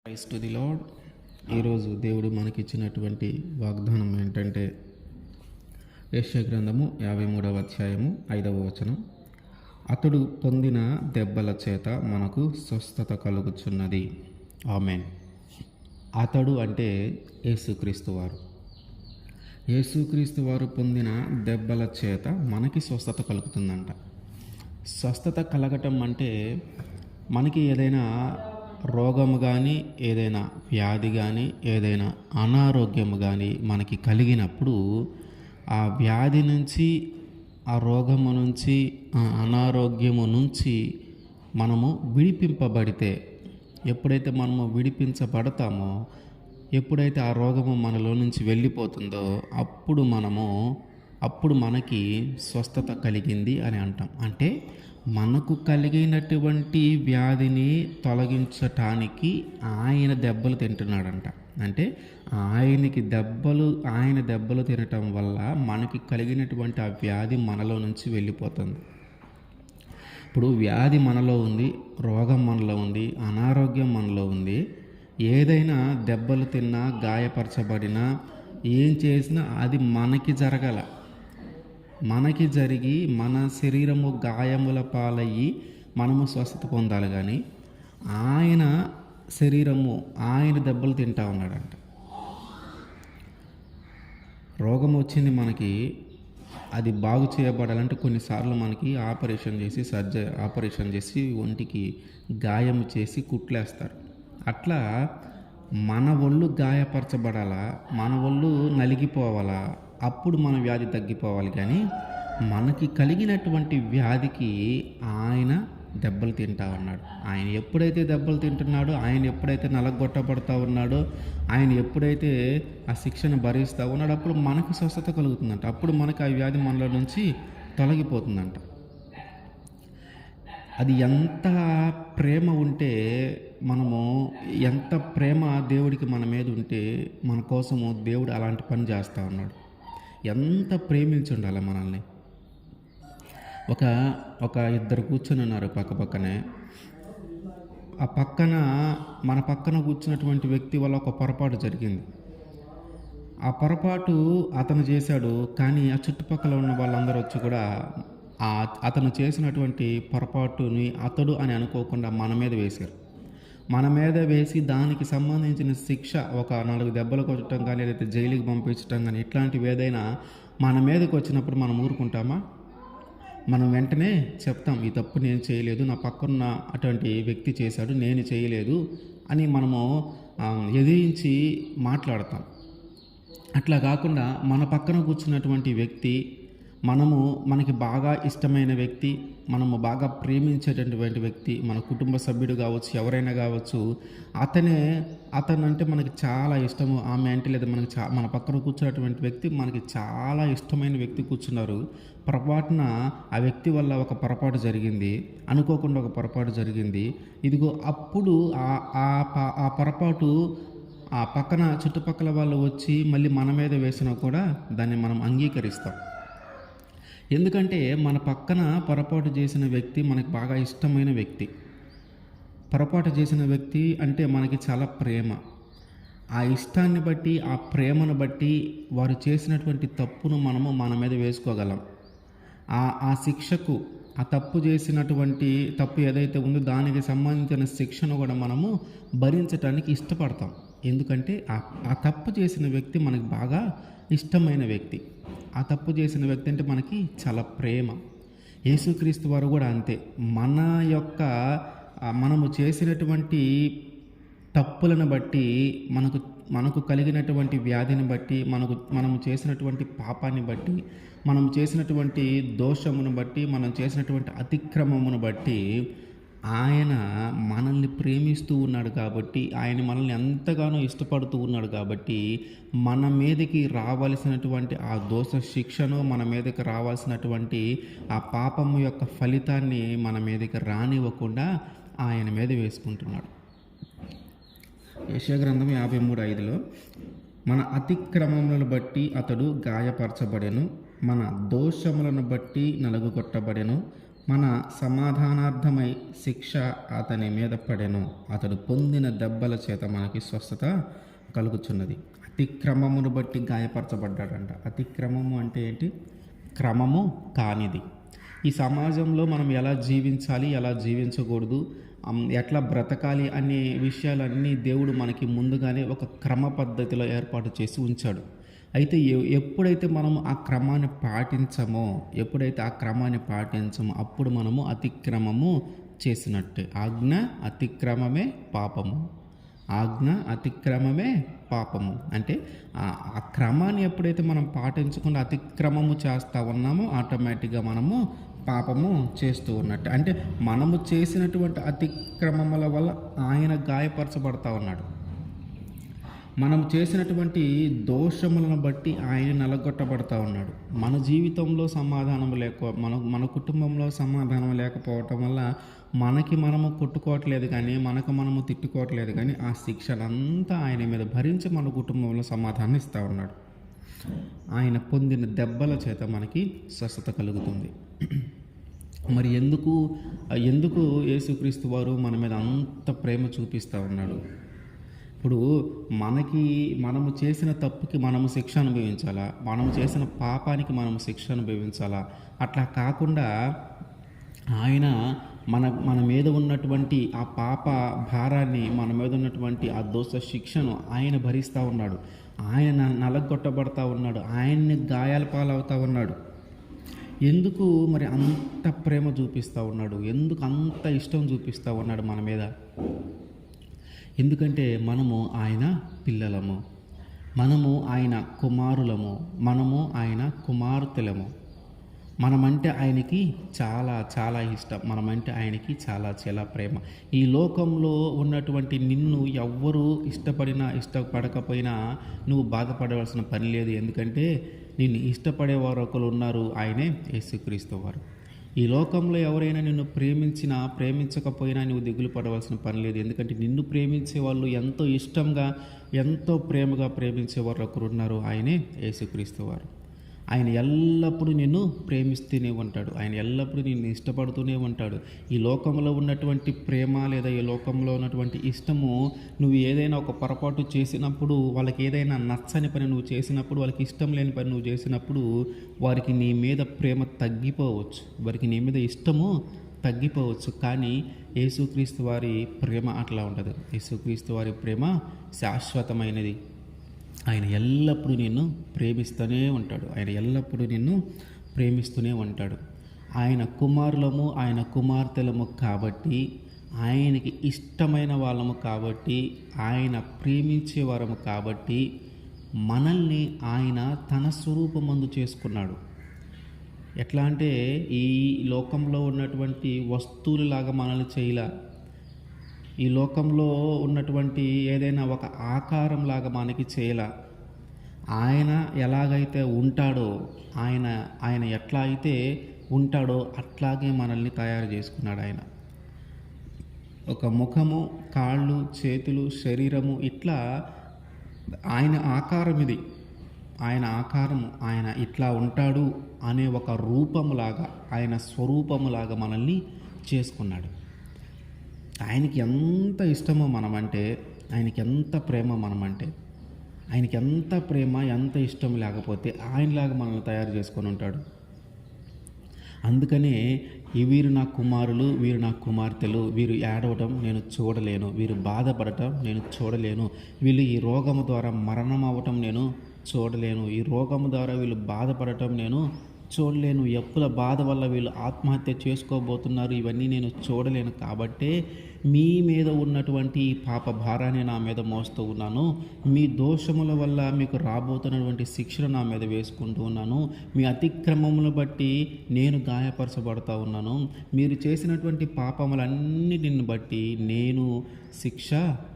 Praise to the lord. ఈరోజు దేవుడు మనకిచ్చినటువంటి వాగ్దానం ఏంటంటే యెషయా గ్రంథము 53వ అధ్యాయము 5వ వచనం. అతడు పొందిన దెబ్బల చేత మనకు స్వస్థత కలుగుచున్నది. ఆమేన్. అతడు అంటే యేసుక్రీస్తు వారు. యేసుక్రీస్తు వారు పొందిన దెబ్బల చేత మనకి స్వస్థత కలుగుతుందంట. స్వస్థత కలగటం అంటే మనకి ఏదైనా రోగము కానీ, ఏదైనా వ్యాధి కానీ, ఏదైనా అనారోగ్యము కానీ మనకి కలిగినప్పుడు ఆ వ్యాధి నుంచి, ఆ రోగము నుంచి, ఆ అనారోగ్యము నుంచి మనము విడిపింపబడితే, ఎప్పుడైతే మనము విడిపించబడతామో, ఎప్పుడైతే ఆ రోగము మనలో నుంచి వెళ్ళిపోతుందో అప్పుడు మనకి స్వస్థత కలిగింది అని అంటాం. అంటే మనకు కలిగినటువంటి వ్యాధిని తొలగించటానికి ఆయన దెబ్బలు తింటున్నాడంట. అంటే ఆయన దెబ్బలు తినటం వల్ల మనకి కలిగినటువంటి ఆ వ్యాధి మనలో నుంచి వెళ్ళిపోతుంది. ఇప్పుడు వ్యాధి మనలో ఉంది, రోగం మనలో ఉంది, అనారోగ్యం మనలో ఉంది. ఏదైనా దెబ్బలు తిన్నా, గాయపరచబడినా, ఏం చేసినా అది మనకి జరగాల. మనకి జరిగి మన శరీరము గాయముల పాలయ్యి మనము స్వస్థత పొందాలి. కానీ ఆయన దెబ్బలు తింటా ఉన్నాడంట. రోగం వచ్చింది మనకి, అది బాగు చేయబడాలంటే కొన్నిసార్లు మనకి ఆపరేషన్ చేసి ఒంటికి గాయం చేసి కుట్లేస్తారు. అట్లా మన ఒళ్ళు గాయపరచబడాలా, మన ఒళ్ళు నలిగిపోవాలా, అప్పుడు మన వ్యాధి తగ్గిపోవాలి. కానీ మనకి కలిగినటువంటి వ్యాధికి ఆయన దెబ్బలు తింటా ఉన్నాడు. ఆయన ఎప్పుడైతే దెబ్బలు తింటున్నాడో, ఆయన ఎప్పుడైతే నలగొట్టబడతా ఉన్నాడో, ఆయన ఎప్పుడైతే ఆ శిక్షను భరిస్తూ ఉన్నాడో అప్పుడు మనకి స్వస్థత కలుగుతుందంట. అప్పుడు మనకి ఆ వ్యాధి మనలో నుంచి తొలగిపోతుందంట. అది ఎంత ప్రేమ ఉంటే, ఎంత ప్రేమ దేవుడికి మన మీద ఉంటే మన కోసము దేవుడు అలాంటి పని చేస్తూ ఉన్నాడు. ఎంత ప్రేమించి ఉండాలి మనల్ని. ఒక ఇద్దరు కూర్చొని ఉన్నారు పక్కనే. మన పక్కన కూర్చున్నటువంటి వ్యక్తి వల్ల ఒక పొరపాటు జరిగింది. ఆ పొరపాటు అతను చేశాడు, కానీ ఆ చుట్టుపక్కల ఉన్న వాళ్ళందరూ వచ్చి కూడా అతను చేసినటువంటి పొరపాటుని అతడు అని అనుకోకుండా మన మీద వేశారు. మన మీద వేసి దానికి సంబంధించిన శిక్ష, ఒక 4 దెబ్బలు కొట్టడం కానీ, లేకపోతే జైలుకి పంపించడం కానీ, ఇట్లాంటివి ఏదైనా మన మీదకి వచ్చినప్పుడు మనం ఊరుకుంటామా? మనం వెంటనే చెప్తాం, ఈ తప్పు నేను చేయలేదు, నా పక్కన అటువంటి వ్యక్తి చేశాడు, నేను చేయలేదు అని మనము ఎదిరించి మాట్లాడతాం. అట్లా కాకుండా మన పక్కన కూర్చున్నటువంటి వ్యక్తి, మనకి బాగా ఇష్టమైన వ్యక్తి, మనము బాగా ప్రేమించేటటువంటి వ్యక్తి, మన కుటుంబ సభ్యుడు కావచ్చు, ఎవరైనా కావచ్చు, అతను అంటే మనకి చాలా ఇష్టము. ఆమె అంటే లేదా మన పక్కన కూర్చున్నటువంటి వ్యక్తి మనకి చాలా ఇష్టమైన వ్యక్తి కూర్చున్నారు. పొరపాటున ఆ వ్యక్తి వల్ల ఒక పొరపాటు జరిగింది, అనుకోకుండా ఒక పొరపాటు జరిగింది. ఇదిగో అప్పుడు ఆ పొరపాటు ఆ పక్కన చుట్టుపక్కల వాళ్ళు వచ్చి మళ్ళీ మన మీద వేసినా కూడా దాన్ని మనం అంగీకరిస్తాం. ఎందుకంటే మన పక్కన పొరపాటు చేసిన వ్యక్తి మనకి బాగా ఇష్టమైన వ్యక్తి. పొరపాటు చేసిన వ్యక్తి అంటే మనకి చాలా ప్రేమ. ఆ ఇష్టాన్ని బట్టి, ఆ ప్రేమను బట్టి వారు చేసినటువంటి తప్పును మనము మన మీద వేసుకోగలం. ఆ శిక్షకు, ఆ తప్పు ఏదైతే ఉందో దానికి సంబంధించిన శిక్షను కూడా మనము భరించడానికి ఇష్టపడతాం. ఎందుకంటే ఆ తప్పు చేసిన వ్యక్తి మనకి బాగా ఇష్టమైన వ్యక్తి. ఆ తప్పు చేసిన వ్యక్తి అంటే మనకి చాలా ప్రేమ. యేసుక్రీస్తు వారు కూడా అంతే. మనము చేసినటువంటి తప్పులను బట్టి, మనకు కలిగినటువంటి వ్యాధిని బట్టి, మనము చేసినటువంటి పాపాన్ని బట్టి, మనం చేసినటువంటి దోషమును బట్టి, మనం చేసినటువంటి అతిక్రమమును బట్టి ఆయన మనల్ని ప్రేమిస్తూ ఉన్నాడు కాబట్టి, ఆయన మనల్ని ఎంతగానో ఇష్టపడుతూ ఉన్నాడు కాబట్టి, మన మీదకి రావాల్సినటువంటి ఆ దోష శిక్షను, మన మీదకి రావాల్సినటువంటి ఆ పాపము యొక్క ఫలితాన్ని మన మీదకి రానివ్వకుండా ఆయన మీద వేసుకుంటున్నాడు. యెషయా గ్రంథం 53:5లో మన అతిక్రమములను బట్టి అతడు గాయపరచబడెను, మన దోషములను బట్టి నలుగుకొట్టబడెను, మన సమాధానార్థమై శిక్ష అతని మీద పడెను, అతడు పొందిన దెబ్బల చేత మనకి స్వస్థత కలుగుచున్నది. అతిక్రమమును బట్టి గాయపరచబడ్డాడంట. అతిక్రమము అంటే ఏంటి? క్రమము కానిది. ఈ సమాజంలో మనం ఎలా జీవించాలి, ఎలా జీవించకూడదు, ఎట్లా బ్రతకాలి అనే విషయాలన్నీ దేవుడు మనకి ముందుగానే ఒక క్రమ పద్ధతిలో ఏర్పాటు చేసి ఉంచాడు. అయితే ఎప్పుడైతే మనము ఆ క్రమాన్ని పాటించమో అప్పుడు మనము అతిక్రమము చేసినట్టే. ఆజ్ఞ అతిక్రమమే పాపము. అంటే ఆ క్రమాన్ని ఎప్పుడైతే మనం పాటించకుండా అతిక్రమము చేస్తూ ఉన్నామో ఆటోమేటిక్గా మనము పాపము చేస్తూ ఉన్నట్టు. అంటే మనము చేసినటువంటి అతిక్రమముల వల్ల ఆయన గాయపరచబడతా ఉన్నాడు. మనం చేసినటువంటి దోషములను బట్టి ఆయన నలగొట్టబడతా ఉన్నాడు. మన జీవితంలో సమాధానం మన కుటుంబంలో సమాధానం లేకపోవటం వల్ల మనము కొట్టుకోవట్లేదు కానీ, మనము తిట్టుకోవట్లేదు కానీ, ఆ శిక్షనంతా ఆయన మీద భరించి మన కుటుంబంలో సమాధానం ఇస్తూ ఉన్నాడు. ఆయన పొందిన దెబ్బల చేత మనకి స్వస్థత కలుగుతుంది. మరి ఎందుకు యేసుక్రీస్తు వారు మన మీద అంత ప్రేమ చూపిస్తూ ఉన్నాడు? ఇప్పుడు మనము చేసిన తప్పుకి మనము శిక్ష అనుభవించాలా? మనము చేసిన పాపానికి మనము శిక్ష అనుభవించాలా? అట్లా కాకుండా ఆయన మన మీద ఉన్నటువంటి ఆ పాప భారాన్ని, మన మీద ఉన్నటువంటి ఆ దోష శిక్షను ఆయన భరిస్తూ ఉన్నాడు. ఆయన నలగొట్టబడతా ఉన్నాడు. ఆయన్ని గాయాల పాలవుతూ ఉన్నాడు. ఎందుకు మరి అంత ప్రేమ చూపిస్తూ ఉన్నాడు? ఎందుకు అంత ఇష్టం చూపిస్తూ ఉన్నాడు మన మీద? ఎందుకంటే మనము ఆయన పిల్లలము, మనము ఆయన కుమారులము, మనము ఆయన కుమార్తెలము. మనమంటే ఆయనకి చాలా చాలా ఇష్టం, మనమంటే ఆయనకి చాలా చాలా ప్రేమ. ఈ లోకంలో ఉన్నటువంటి నిన్ను ఎవ్వరూ ఇష్టపడకపోయినా నువ్వు బాధపడవలసిన పని లేదు. ఎందుకంటే నిన్ను ఇష్టపడేవారు ఒకరు ఉన్నారు, ఆయనే యేసుక్రీస్తు వారు. ఈ లోకంలో ఎవరైనా నిన్ను ప్రేమించకపోయినా నువ్వు దిగులు పడవలసిన పని లేదు. ఎందుకంటే నిన్ను ప్రేమించే వాళ్ళు ఎంతో ఇష్టంగా, ఎంతో ప్రేమగా ప్రేమించేవారు ఒకరు ఉన్నారు, ఆయనే యేసుక్రీస్తు వారు. ఆయన ఎల్లప్పుడూ నిన్ను ప్రేమిస్తూనే ఉంటాడు. ఆయన ఎల్లప్పుడూ నిన్ను ఇష్టపడుతూనే ఉంటాడు. ఈ లోకంలో ఉన్నటువంటి ప్రేమ లేదా ఈ లోకంలో ఉన్నటువంటి ఇష్టము, నువ్వు ఏదైనా ఒక పొరపాటు చేసినప్పుడు, వాళ్ళకి ఏదైనా నచ్చని పని నువ్వు చేసినప్పుడు, వాళ్ళకి ఇష్టం లేని పని నువ్వు చేసినప్పుడు, వారికి నీ మీద ప్రేమ తగ్గిపోవచ్చు, వారికి నీ మీద ఇష్టము తగ్గిపోవచ్చు. కానీ యేసుక్రీస్తు వారి ప్రేమ అట్లా ఉండదు. యేసుక్రీస్తు వారి ప్రేమ శాశ్వతమైనది. ఆయన ఎల్లప్పుడూ నిన్ను ప్రేమిస్తూనే ఉంటాడు. ఆయన కుమారులము, ఆయన కుమార్తెలము కాబట్టి, ఆయనకి ఇష్టమైన వాళ్ళము కాబట్టి, ఆయన ప్రేమించే వారము కాబట్టి, మనల్ని ఆయన తన స్వరూపమందు చేసుకున్నాడు. ఎట్లా అంటే ఈ లోకంలో ఉన్నటువంటి వస్తువులలాగా మనల్ని చేయలా. ఈ లోకంలో ఉన్నటువంటి ఏదైనా ఒక ఆకారం లాగా మనకి చేయలా. ఆయన ఎలాగైతే ఉంటాడో, ఆయన ఎట్లా అయితే ఉంటాడో అట్లాగే మనల్ని తయారు చేసుకున్నాడు. ఆయన ఒక ముఖము, కాళ్ళు, చేతులు, శరీరము, ఇట్లా ఆయన ఆకారం ఇది. ఆయన ఇట్లా ఉంటాడు అనే ఒక రూపములాగా, ఆయన స్వరూపములాగా మనల్ని చేసుకున్నాడు. ఆయనకి ఎంత ఇష్టమో మనమంటే, ఆయనకి ఎంత ప్రేమ మనమంటే, ఆయనకి ఎంత ప్రేమ, ఎంత ఇష్టం లేకపోతే ఆయనలాగా మనల్ని తయారు చేసుకొని ఉంటాడు. అందుకనే వీరు నా కుమారులు, వీరు నా కుమార్తెలు, వీరు ఏడవటం నేను చూడలేను, వీరు బాధపడటం నేను చూడలేను, వీళ్ళు ఈ రోగము ద్వారా మరణం అవ్వటం నేను చూడలేను, ఈ రోగము ద్వారా వీళ్ళు బాధపడటం నేను చూడలేను, ఎప్పుల బాధ వల్ల వీళ్ళు ఆత్మహత్య చేసుకోబోతున్నారు, ఇవన్నీ నేను చూడలేను. కాబట్టే మీ మీద ఉన్నటువంటి ఈ పాప భారాన్ని నా మీద మోస్తూ ఉన్నాను. మీ దోషముల వల్ల మీకు రాబోతున్నటువంటి శిక్షను నా మీద వేసుకుంటూ ఉన్నాను. మీ అతిక్రమములను బట్టి నేను గాయపరచబడుతూ ఉన్నాను. మీరు చేసినటువంటి పాపములన్నిటిని బట్టి నేను శిక్ష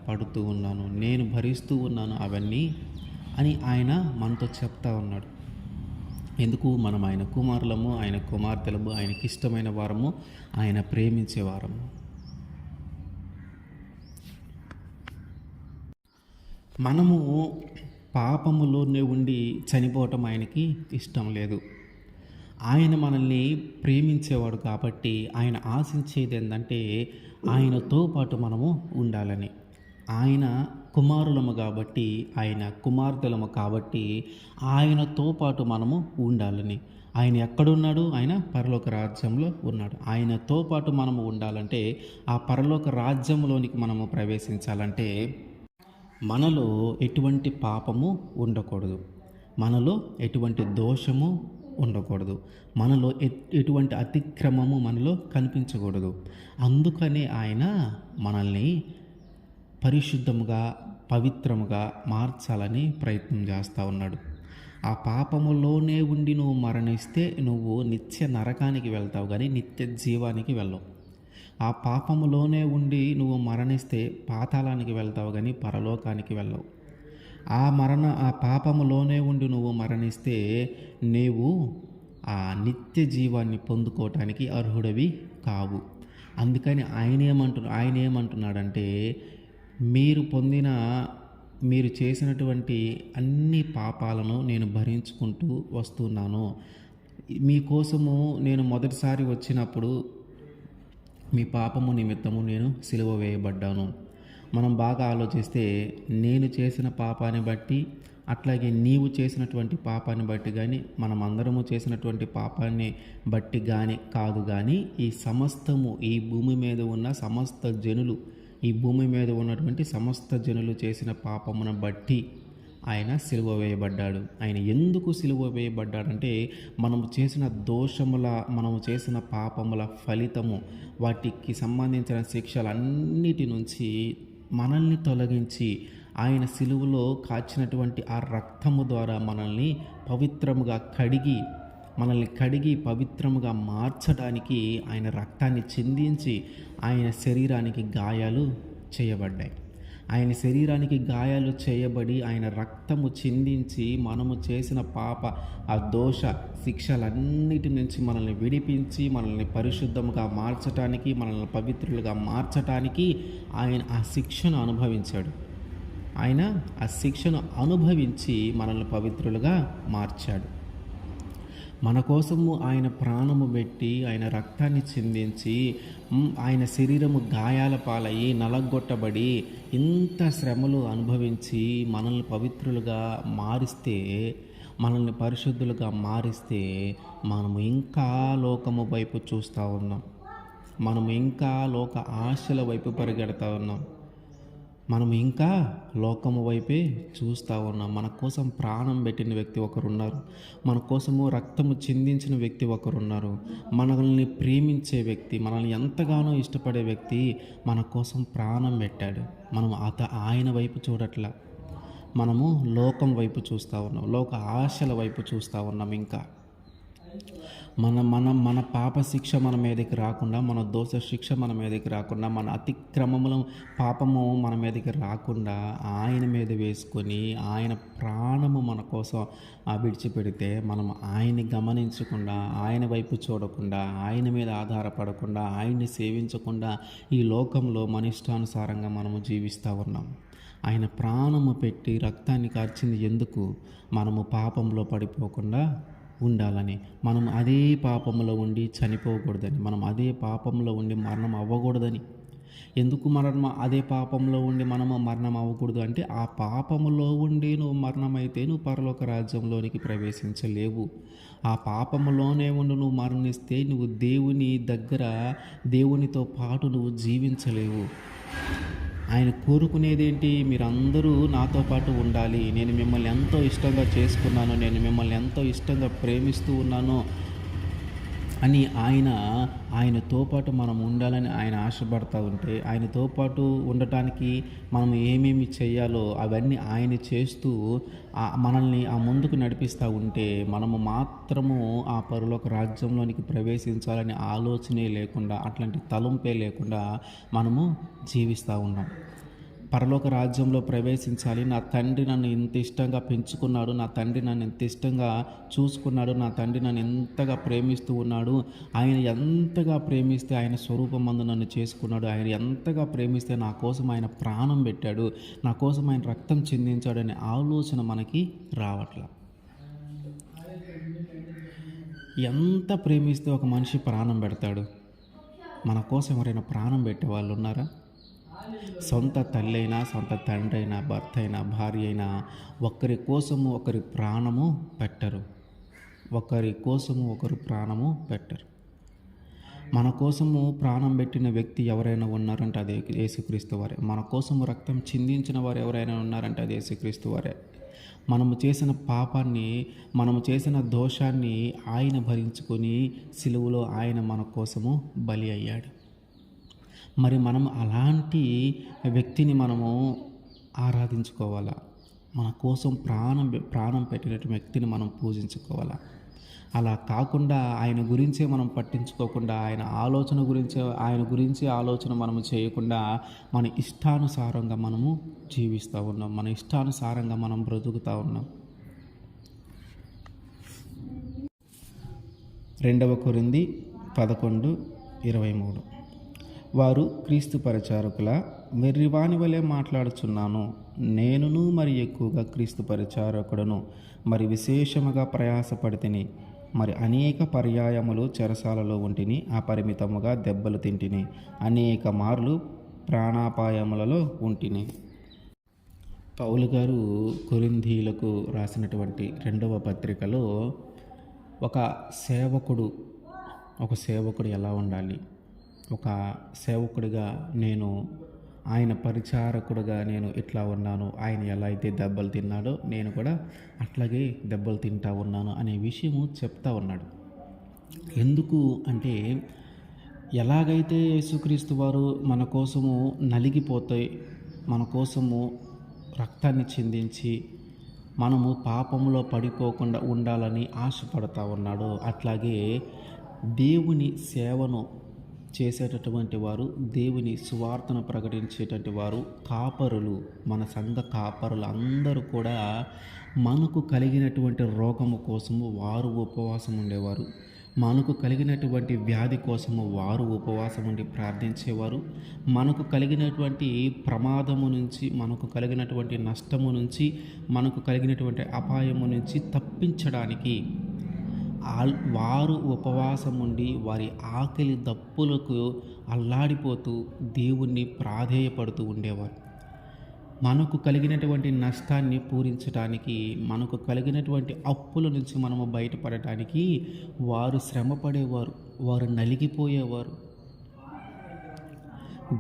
పడుతూ ఉన్నాను, నేను భరిస్తూ ఉన్నాను అవన్నీ అని ఆయన మనతో చెప్తా ఉన్నాడు. ఎందుకు? మనం ఆయన కుమారులము, ఆయన కుమార్తెలము, ఆయనకి ఇష్టమైన వారము, ఆయన ప్రేమించే వారము. మనము పాపములోనే ఉండి చనిపోవటం ఆయనకి ఇష్టం లేదు. ఆయన మనల్ని ప్రేమించేవాడు కాబట్టి ఆయన ఆశించేది ఏంటంటే ఆయనతో పాటు మనము ఉండాలని. ఆయన కుమారులము కాబట్టి, ఆయన కుమార్తెలము కాబట్టి ఆయనతో పాటు మనము ఉండాలని. ఆయన ఎక్కడున్నాడు? ఆయన పరలోక రాజ్యంలో ఉన్నాడు. ఆయనతో పాటు మనము ఉండాలంటే, ఆ పరలోక రాజ్యంలోనికి మనము ప్రవేశించాలంటే మనలో ఎటువంటి పాపము ఉండకూడదు. మనలో ఎటువంటి దోషము ఉండకూడదు. మనలో ఎటువంటి అతిక్రమము మనలో కనిపించకూడదు. అందుకనే ఆయన మనల్ని పరిశుద్ధముగా, పవిత్రముగా మార్చాలని ప్రయత్నం చేస్తూ ఉన్నాడు. ఆ పాపములోనే ఉండి నువ్వు మరణిస్తే నువ్వు నిత్య నరకానికి వెళ్తావు కానీ నిత్య జీవానికి వెళ్ళవు. ఆ పాపములోనే ఉండి నువ్వు మరణిస్తే పాతాళానికి వెళ్తావు కానీ పరలోకానికి వెళ్ళవు. ఆ పాపములోనే ఉండి నువ్వు మరణిస్తే నీవు ఆ నిత్య జీవాన్ని పొందుకోవటానికి అర్హుడవి కావు. అందుకని ఆయన ఏమంటున్నాడంటే, మీరు చేసినటువంటి అన్ని పాపాలను నేను భరించుకుంటూ వస్తున్నాను. మీకోసము నేను మొదటిసారి వచ్చినప్పుడు మీ పాపము నిమిత్తము నేను సిలువ వేయబడ్డాను. మనం బాగా ఆలోచిస్తే నేను చేసిన పాపాన్ని బట్టి, అట్లాగే నీవు చేసినటువంటి పాపాన్ని బట్టి కానీ, మనం అందరము చేసినటువంటి పాపాన్ని బట్టి కానీ కాదు, కానీ ఈ సమస్తము, ఈ భూమి మీద ఉన్న సమస్త జనులు, ఈ భూమి మీద ఉన్నటువంటి సమస్త జనులు చేసిన పాపమును బట్టి ఆయన సిలువ వేయబడ్డాడు. ఆయన ఎందుకు సిలువ వేయబడ్డాడంటే, మనము చేసిన పాపముల ఫలితము, వాటికి సంబంధించిన శిక్షలన్నిటి నుంచి మనల్ని తొలగించి, ఆయన సిలువలో కాచినటువంటి ఆ రక్తము ద్వారా మనల్ని కడిగి పవిత్రముగా మార్చడానికి ఆయన రక్తాన్ని చిందించి ఆయన శరీరానికి గాయాలు చేయబడ్డాయి. ఆయన శరీరానికి గాయాలు చేయబడి ఆయన రక్తము చిందించి మనము చేసిన ఆ దోష శిక్షలన్నిటి నుంచి మనల్ని విడిపించి మనల్ని పరిశుద్ధముగా మార్చటానికి, మనల్ని పవిత్రులుగా మార్చటానికి ఆయన ఆ శిక్షను అనుభవించాడు. ఆయన ఆ శిక్షను అనుభవించి మనల్ని పవిత్రులుగా మార్చాడు. మన కోసము ఆయన ప్రాణము పెట్టి, ఆయన రక్తాన్ని చిందించి, ఆయన శరీరము గాయాల పాలయ్యి నలగొట్టబడి ఇంత శ్రమలు అనుభవించి మనల్ని పవిత్రులుగా మారిస్తే, మనల్ని పరిశుద్ధులుగా మారిస్తే, మనము ఇంకా లోకము వైపు చూస్తూ ఉన్నాం. మనము ఇంకా లోక ఆశల వైపు పరిగెడతా ఉన్నాం. మనం ఇంకా లోకము వైపే చూస్తూ ఉన్నాం. మన కోసం ప్రాణం పెట్టిన వ్యక్తి ఒకరున్నారు. మన కోసము రక్తము చిందించిన వ్యక్తి ఒకరున్నారు. మనల్ని ప్రేమించే వ్యక్తి, మనల్ని ఎంతగానో ఇష్టపడే వ్యక్తి మన కోసం ప్రాణం పెట్టాడు. మనం ఆయన వైపు చూడట్లా, మనము లోకం వైపు చూస్తూ ఉన్నాం, లోక ఆశల వైపు చూస్తూ ఉన్నాం. ఇంకా మన పాప శిక్ష మన మీదకి రాకుండా, మన దోష శిక్ష మన మీదకి రాకుండా, మన అతిక్రమముల పాపము మన మీదకి రాకుండా ఆయన మీద వేసుకొని ఆయన ప్రాణము మన కోసం విడిచిపెడితే, మనం ఆయన్ని గమనించకుండా, ఆయన వైపు చూడకుండా, ఆయన మీద ఆధారపడకుండా, ఆయన్ని సేవించకుండా ఈ లోకంలో మన ఇష్టానుసారంగా మనము జీవిస్తూ ఉన్నాం. ఆయన ప్రాణము పెట్టి రక్తాన్ని కార్చింది ఎందుకు? మనము పాపంలో పడిపోకుండా ఉండాలని, మనం అదే పాపంలో ఉండి చనిపోకూడదని, మనం అదే పాపంలో ఉండి మరణం అవ్వకూడదని. ఎందుకు అదే పాపంలో ఉండి మనము మరణం అవ్వకూడదు అంటే, ఆ పాపములో ఉండి నువ్వు మరణమైతే నువ్వు పరలోక రాజ్యంలోనికి ప్రవేశించలేవు. ఆ పాపములోనే ఉండి నువ్వు మరణిస్తే నువ్వు దేవునితో పాటు నువ్వు జీవించలేవు. ఆయన కోరుకునేదేంటి? మీరందరూ నాతో పాటు ఉండాలి, నేను మిమ్మల్ని ఎంతో ఇష్టంగా చేసుకున్నాను, నేను మిమ్మల్ని ఎంతో ఇష్టంగా ప్రేమిస్తూ ఉన్నాను అని ఆయనతో పాటు మనం ఉండాలని ఆయన ఆశపడతా ఉంటే, ఆయనతో పాటు ఉండటానికి మనం ఏమేమి చేయాలో అవన్నీ ఆయన చేస్తూ మనల్ని ముందుకు నడిపిస్తూ ఉంటే, మనము మాత్రము ఆ పరలోక రాజ్యంలోనికి ప్రవేశించాలని ఆలోచనే లేకుండా, అట్లాంటి తలంపే లేకుండా మనము జీవిస్తూ ఉన్నాం. పరలోక రాజ్యంలో ప్రవేశించాలి, నా తండ్రి నన్ను ఇంత ఇష్టంగా పెంచుకున్నాడు, నా తండ్రి నన్ను ఎంత ఇష్టంగా చూసుకున్నాడు, నా తండ్రి నన్ను ఎంతగా ప్రేమిస్తూ ఉన్నాడు, ఆయన ఎంతగా ప్రేమిస్తే ఆయన స్వరూపమందు నన్ను చేసుకున్నాడు, ఆయన ఎంతగా ప్రేమిస్తే నా కోసం ఆయన ప్రాణం పెట్టాడు, నా కోసం ఆయన రక్తం చిందించాడు అనే ఆలోచన మనకి రావట్లా. ఎంత ప్రేమిస్తే ఒక మనిషి ప్రాణం పెడతాడు? మన కోసం ఎవరైనా ప్రాణం పెట్టే వాళ్ళు ఉన్నారా? సొంత తల్లి అయినా, సొంత తండ్రి అయినా, భర్త అయినా, భార్య అయినా ఒకరి కోసము ఒకరి ప్రాణము పెట్టరు. ఒకరి కోసము ఒకరు ప్రాణము పెట్టరు. మన కోసము ప్రాణం పెట్టిన వ్యక్తి ఎవరైనా ఉన్నారంటే అది యేసుక్రీస్తు వారే. మన కోసము రక్తం చిందించిన వారు ఎవరైనా ఉన్నారంటే అది యేసుక్రీస్తు వారే. మనము చేసిన పాపాన్ని, మనము చేసిన దోషాన్ని ఆయన భరించుకొని సిలువలో ఆయన మన కోసము బలి అయ్యాడు. మరి మనం అలాంటి వ్యక్తిని మనము ఆరాధించుకోవాలా? మన కోసం ప్రాణం పెట్టినటువంటి వ్యక్తిని మనం పూజించుకోవాలా? అలా కాకుండా ఆయన గురించే మనం పట్టించుకోకుండా, ఆయన గురించి ఆలోచన మనము చేయకుండా మన ఇష్టానుసారంగా మనము జీవిస్తూ ఉన్నాం. మన ఇష్టానుసారంగా మనం బ్రతుకుతూ ఉన్నాం. 2 కొరింథీ 11:23. వారు క్రీస్తు పరిచారకుల వెర్రివాని వలె మాట్లాడుచున్నాను. నేనును మరి ఎక్కువగా క్రీస్తు పరిచారకుడను, మరి విశేషముగా ప్రయాసపడితిని, మరి అనేక పర్యాయములు చెరసాలలో ఉంటిని, అపరిమితముగా దెబ్బలు తింటిని, అనేక మార్లు ప్రాణాపాయములలో ఉంటిని. పౌలు గారు కొరింథీయులకు రాసినటువంటి 2వ పత్రికలో ఒక సేవకుడు ఎలా ఉండాలి, ఒక సేవకుడిగా నేను, ఆయన పరిచారకుడిగా నేను ఇట్లా ఉన్నాను, ఆయన ఎలా అయితే దెబ్బలు తిన్నాడో నేను కూడా అట్లాగే దెబ్బలు తింటా ఉన్నాను అనే విషయము చెప్తా ఉన్నాడు. ఎందుకు అంటే, ఎలాగైతే యేసుక్రీస్తు వారు మన కోసము నలిగిపోతాయి, మన కోసము రక్తాన్ని చిందించి మనము పాపంలో పడిపోకుండా ఉండాలని ఆశపడతా ఉన్నాడో, అట్లాగే దేవుని సేవను చేసేటటువంటి వారు, దేవుని సువార్తను ప్రకటించేటటువంటి వారు, కాపరులు, మన సంఘ కాపరులు అందరూ కూడా మనకు కలిగినటువంటి రోగము కోసము వారు ఉపవాసం ఉండేవారు. మనకు కలిగినటువంటి వ్యాధి కోసము వారు ఉపవాసం ఉండి ప్రార్థించేవారు. మనకు కలిగినటువంటి ప్రమాదము నుంచి, మనకు కలిగినటువంటి నష్టము నుంచి, మనకు కలిగినటువంటి అపాయము నుంచి తప్పించడానికి వారు ఉపవాసం ఉండి వారి ఆకలి దప్పులకు అల్లాడిపోతూ దేవుణ్ణి ప్రాధేయపడుతూ ఉండేవారు. మనకు కలిగినటువంటి నష్టాన్ని పూరించడానికి, మనకు కలిగినటువంటి అప్పుల నుంచి మనము బయటపడటానికి వారు శ్రమపడేవారు, వారు నలిగిపోయేవారు.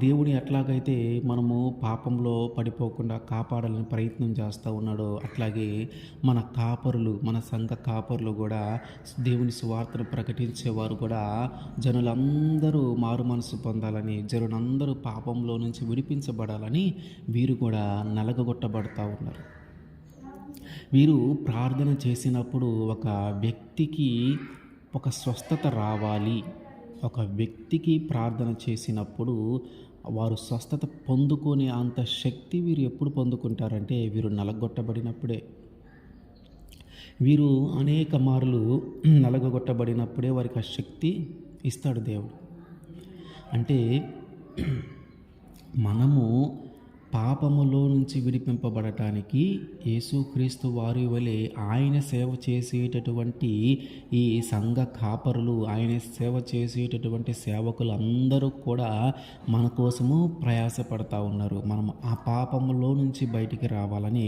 దేవుడు ఎట్లాగైతే మనము పాపంలో పడిపోకుండా కాపాడాలని ప్రయత్నం చేస్తూ ఉన్నాడో, అట్లాగే మన కాపరులు, మన సంఘ కాపరులు కూడా, దేవుని సువార్తను ప్రకటించేవారు కూడా జనులందరూ మారు మనసు పొందాలని, జనులందరూ పాపంలో నుంచి విడిపించబడాలని వీరు కూడా నలగగొట్టబడతా ఉన్నారు. వీరు ప్రార్థన చేసినప్పుడు ఒక వ్యక్తికి ఒక స్వస్థత రావాలి. ఒక వ్యక్తికి ప్రార్థన చేసినప్పుడు వారు స్వస్థత పొందుకునే అంత శక్తి వీరు ఎప్పుడు పొందుకుంటారంటే, వీరు నలగొట్టబడినప్పుడే. వీరు అనేక మార్లు నలగొట్టబడినప్పుడే వారికి ఆ శక్తి ఇస్తాడు దేవుడు. అంటే మనము పాపములో నుంచి విడిపింపబడటానికి యేసుక్రీస్తు వారి వలె ఆయన సేవ చేసేటటువంటి ఈ సంఘ కాపరులు, ఆయన సేవ చేసేటటువంటి సేవకులు అందరూ కూడా మన కోసము ప్రయాసపడతా ఉన్నారు. మనం ఆ పాపములో నుంచి బయటికి రావాలని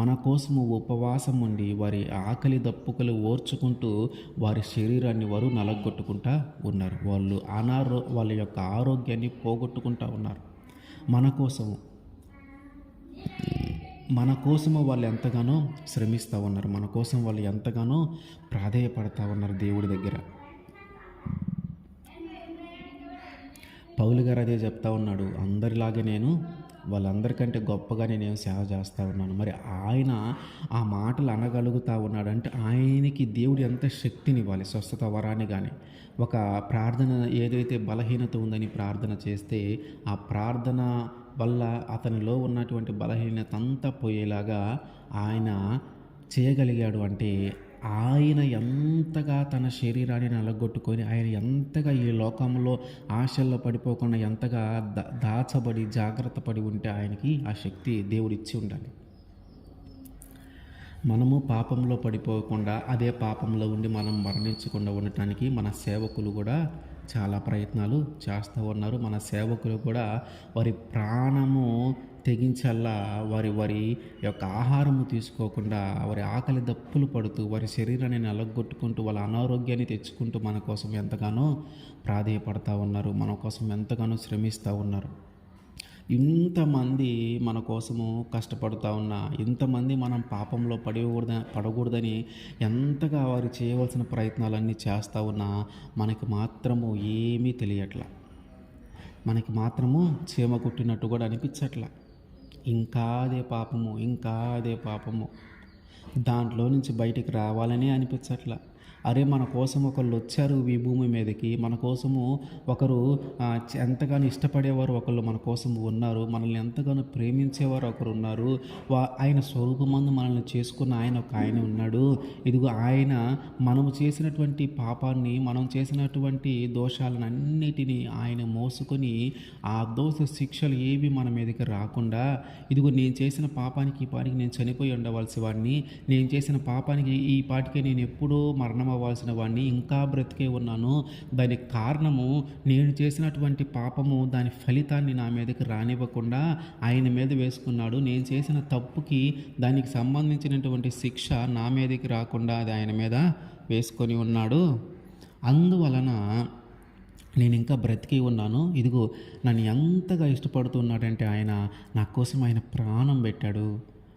మన కోసము ఉపవాసం ఉండి వారి ఆకలి దప్పుకలు ఓర్చుకుంటూ వారి శరీరాన్ని వారు నలగొట్టుకుంటా ఉన్నారు. వాళ్ళ యొక్క ఆరోగ్యాన్ని పోగొట్టుకుంటా ఉన్నారు. మన కోసము వాళ్ళు ఎంతగానో శ్రమిస్తూ ఉన్నారు. మన కోసం వాళ్ళు ఎంతగానో ప్రాధేయపడతా ఉన్నారు దేవుడి దగ్గర. పౌలు గారు అదే చెప్తా ఉన్నాడు, అందరిలాగే నేను వాళ్ళందరికంటే గొప్పగా నేను సేవ చేస్తూ ఉన్నాను. మరి ఆయన ఆ మాటలు అనగలుగుతూ ఉన్నాడంటే ఆయనకి దేవుడు ఎంత శక్తినివ్వాలి. స్వస్థత వరాన్ని కానీ, ఒక ప్రార్థన ఏదైతే బలహీనత ఉందని ప్రార్థన చేస్తే ఆ ప్రార్థన వల్ల అతనిలో ఉన్నటువంటి బలహీనత అంతా పోయేలాగా ఆయన చేయగలిగాడు. అంటే ఆయన ఎంతగా తన శరీరాన్ని నలగొట్టుకొని, ఆయన ఎంతగా ఈ లోకంలో ఆశల్లో పడిపోకుండా ఎంతగా దాచబడి జాగ్రత్త పడి ఉంటే ఆయనకి ఆ శక్తి దేవుడు ఇచ్చి ఉండాలి. మనము పాపంలో పడిపోకుండా అదే పాపంలో ఉండి మనం మరణించకుండా ఉండటానికి మన సేవకులు కూడా చాలా ప్రయత్నాలు చేస్తూ ఉన్నారు. మన సేవకులు కూడా వారి ప్రాణము తెగించల్లా వారి వారి యొక్క ఆహారము తీసుకోకుండా వారి ఆకలి దప్పులు పడుతూ వారి శరీరాన్ని నలగొట్టుకుంటూ వాళ్ళ అనారోగ్యాన్ని తెచ్చుకుంటూ మన కోసం ఎంతగానో ప్రాధేయపడతా ఉన్నారు. మన కోసం ఎంతగానో శ్రమిస్తూ ఉన్నారు. ఇంతమంది మన కోసము కష్టపడుతూ ఉన్నా, ఇంతమంది మనం పాపంలో పడకూడదని ఎంతగా వారు చేయవలసిన ప్రయత్నాలన్నీ చేస్తూ ఉన్నా మనకి మాత్రము ఏమీ తెలియట్లా. మనకి మాత్రము చీమ కుట్టినట్టు కూడా అనిపించట్లా. ఇంకా అదే పాపము, ఇంకా అదే పాపము, దాంట్లో నుంచి బయటికి రావాలని అనిపించట్లా. అరే మన కోసం ఒకళ్ళు వచ్చారు ఈ భూమి మీదకి, మన కోసము ఒకరు ఎంతగానో ఇష్టపడేవారు ఒకళ్ళు మన కోసం ఉన్నారు, మనల్ని ఎంతగానో ప్రేమించేవారు ఒకరు ఉన్నారు. ఆయన స్వరూపమందు మనల్ని చేసుకున్న ఆయన ఒక ఆయన ఉన్నాడు. ఇదిగో ఆయన మనము చేసినటువంటి పాపాన్ని, మనం చేసినటువంటి దోషాలన్నిటినీ ఆయన మోసుకొని ఆ దోష శిక్షలు ఏవి మన మీదకి రాకుండా, ఇదిగో నేను చేసిన పాపానికి ఈ పాటికి నేను చనిపోయి ఉండవలసి వాడిని, నేను చేసిన పాపానికి ఈ పాటికే నేను ఎప్పుడో మరణం అవ్వాల్సిన వాడిని, ఇంకా బ్రతికే ఉన్నాను. దానికి కారణము నేను చేసినటువంటి పాపము, దాని ఫలితాన్ని నా మీదకి రానివ్వకుండా ఆయన మీద వేసుకున్నాడు. నేను చేసిన తప్పుకి దానికి సంబంధించినటువంటి శిక్ష నా మీదకి రాకుండా అది ఆయన మీద వేసుకొని ఉన్నాడు. అందువలన నేను ఇంకా బ్రతికి ఉన్నాను. ఇదిగో నన్ను ఎంతగా ఇష్టపడుతున్నాడంటే ఆయన నా కోసం ఆయన ప్రాణం పెట్టాడు,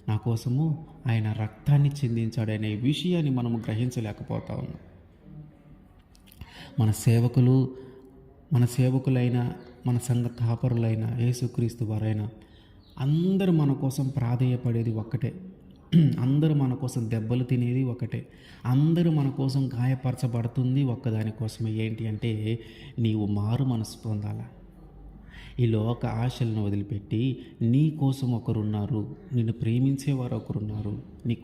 నా కోసము ఆయన రక్తాన్ని చిందించాడు అనే విషయాన్ని మనము గ్రహించలేకపోతా ఉన్నాం. మన సేవకులైన మన సంఘ కాపరులైన యేసుక్రీస్తు వారైనా అందరూ మన కోసం ప్రాధేయపడేది ఒక్కటే. అందరూ మన కోసం దెబ్బలు తినేది ఒకటే. అందరూ మన కోసం గాయపరచబడుతుంది ఒక్కదానికోసమే. ఏంటి అంటే నీవు మారు మనసు పొందాలా. ఈ లోక ఆశలను వదిలిపెట్టి నీ కోసం ఒకరున్నారు, నిన్ను ప్రేమించేవారు ఒకరున్నారు, నీ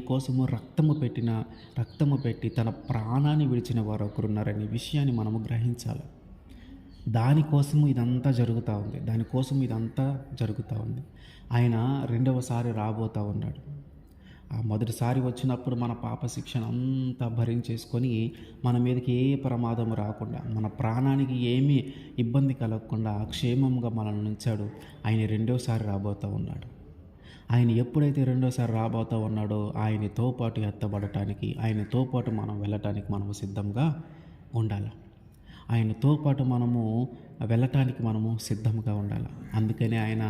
కోసము రక్తము పెట్టి తన ప్రాణాన్ని విడిచిన వారు ఒకరున్నారనే విషయాన్ని మనము గ్రహించాలి. దానికోసము ఇదంతా జరుగుతూ ఉంది. ఆయన రెండవసారి రాబోతూ ఉన్నాడు. ఆ మొదటిసారి వచ్చినప్పుడు మన పాప శిక్షణ అంతా భరించేసుకొని మన మీదకి ఏ ప్రమాదం రాకుండా, మన ప్రాణానికి ఏమీ ఇబ్బంది కలగకుండా క్షేమంగా మనల్ని ఉంచాడు. ఆయన రెండోసారి రాబోతూ ఉన్నాడు. ఆయన ఎప్పుడైతే రెండోసారి రాబోతూ ఉన్నాడో ఆయనతో పాటు ఎత్తబడటానికి, ఆయనతో పాటు మనం వెళ్ళటానికి మనము సిద్ధంగా ఉండాలి. ఆయనతో పాటు మనము వెళ్ళటానికి మనము సిద్ధంగా ఉండాలి. అందుకని ఆయన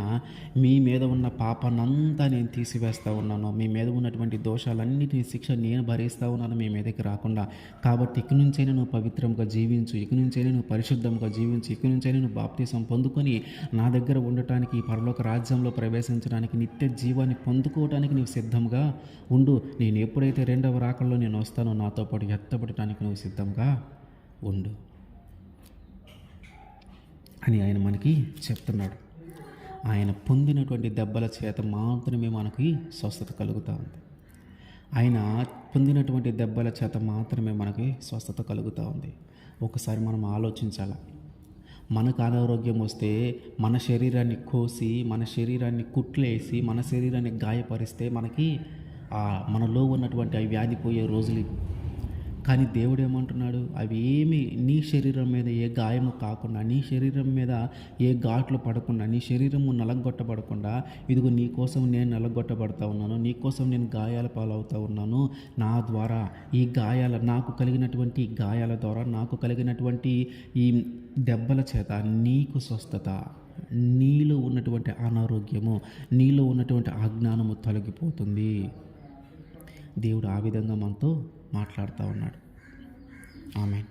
మీ మీద ఉన్న పాపాన్నంతా నేను తీసివేస్తూ ఉన్నాను, మీ మీద ఉన్నటువంటి దోషాలన్నిటిని శిక్ష నేను భరిస్తూ ఉన్నాను మీ మీదకి రాకుండా. కాబట్టి ఇక నుంచైనా నువ్వు పవిత్రంగా జీవించు, ఇక నుంచైనా నువ్వు పరిశుద్ధంగా జీవించు, ఇక నుంచైనా నువ్వు బాప్తిసం పొందుకొని నా దగ్గర ఉండటానికి, పరలోక రాజ్యంలో ప్రవేశించడానికి, నిత్య జీవాన్ని పొందుకోవడానికి నువ్వు సిద్ధంగా ఉండు. నేను ఎప్పుడైతే రెండవ రాకల్లో నేను వస్తానో నాతో పాటు ఎత్తబడటానికి నువ్వు సిద్ధంగా ఉండు అని ఆయన మనకి చెప్తున్నాడు. ఆయన పొందినటువంటి దెబ్బల చేత మాత్రమే మనకి స్వస్థత కలుగుతూ ఉంది. ఆయన పొందినటువంటి దెబ్బల చేత మాత్రమే మనకి స్వస్థత కలుగుతూ ఉంది. ఒకసారి మనం ఆలోచించాలి. మనకు అనారోగ్యం వస్తే మన శరీరాన్ని కోసి, మన శరీరాన్ని కుట్లేసి, మన శరీరాన్ని గాయపరిస్తే మనలో ఉన్నటువంటి ఆ వ్యాధి పోయే రోజులు. కానీ దేవుడు ఏమంటున్నాడు? అవి ఏమి నీ శరీరం మీద ఏ గాయము కాకుండా, నీ శరీరం మీద ఏ ఘాట్లు పడకుండా, నీ శరీరము నలగొట్టబడకుండా, ఇదిగో నీ కోసం నేను నలగొట్టబడతా ఉన్నాను, నీ కోసం నేను గాయాల పాలవుతూ ఉన్నాను. నా ద్వారా నాకు కలిగినటువంటి గాయాల ద్వారా, నాకు కలిగినటువంటి ఈ దెబ్బల చేత నీకు స్వస్థత, నీలో ఉన్నటువంటి అనారోగ్యము, నీలో ఉన్నటువంటి అజ్ఞానము తొలగిపోతుంది. దేవుడు ఆ విధంగా మనతో మాట్లాడుతూ ఉన్నాడు. ఆమేన్.